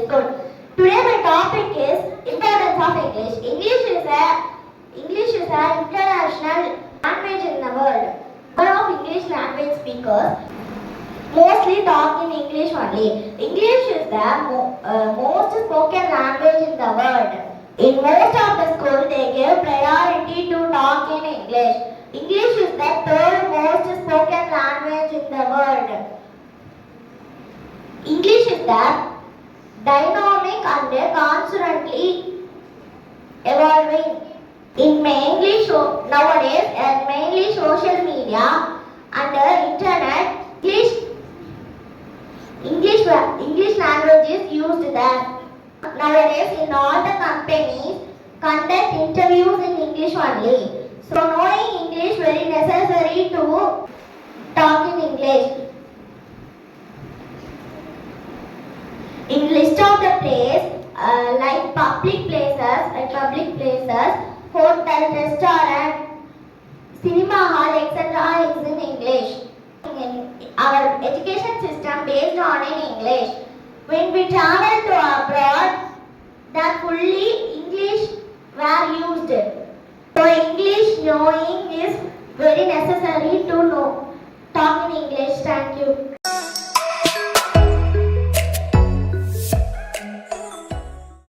is good. Today my topic is importance of English. English is a international language in the world. Number of English language speakers mostly talk in English only. English is the most spoken language in the world. In most of the schools, they give priority to talk in English. English is the third most spoken language in the world. English is the dynamic and constantly evolving. In mainly nowadays, mainly social media and internet, English language is used there. Nowadays, in all the companies, conduct interviews in English only. So, knowing English very necessary to talk in English. In list of the place, like public places, hotel, restaurant, cinema hall, etc. is in English. Our education system based on in English. When we travel to abroad, that fully English were used. So English knowing is very necessary to know. Talk in English. Thank you.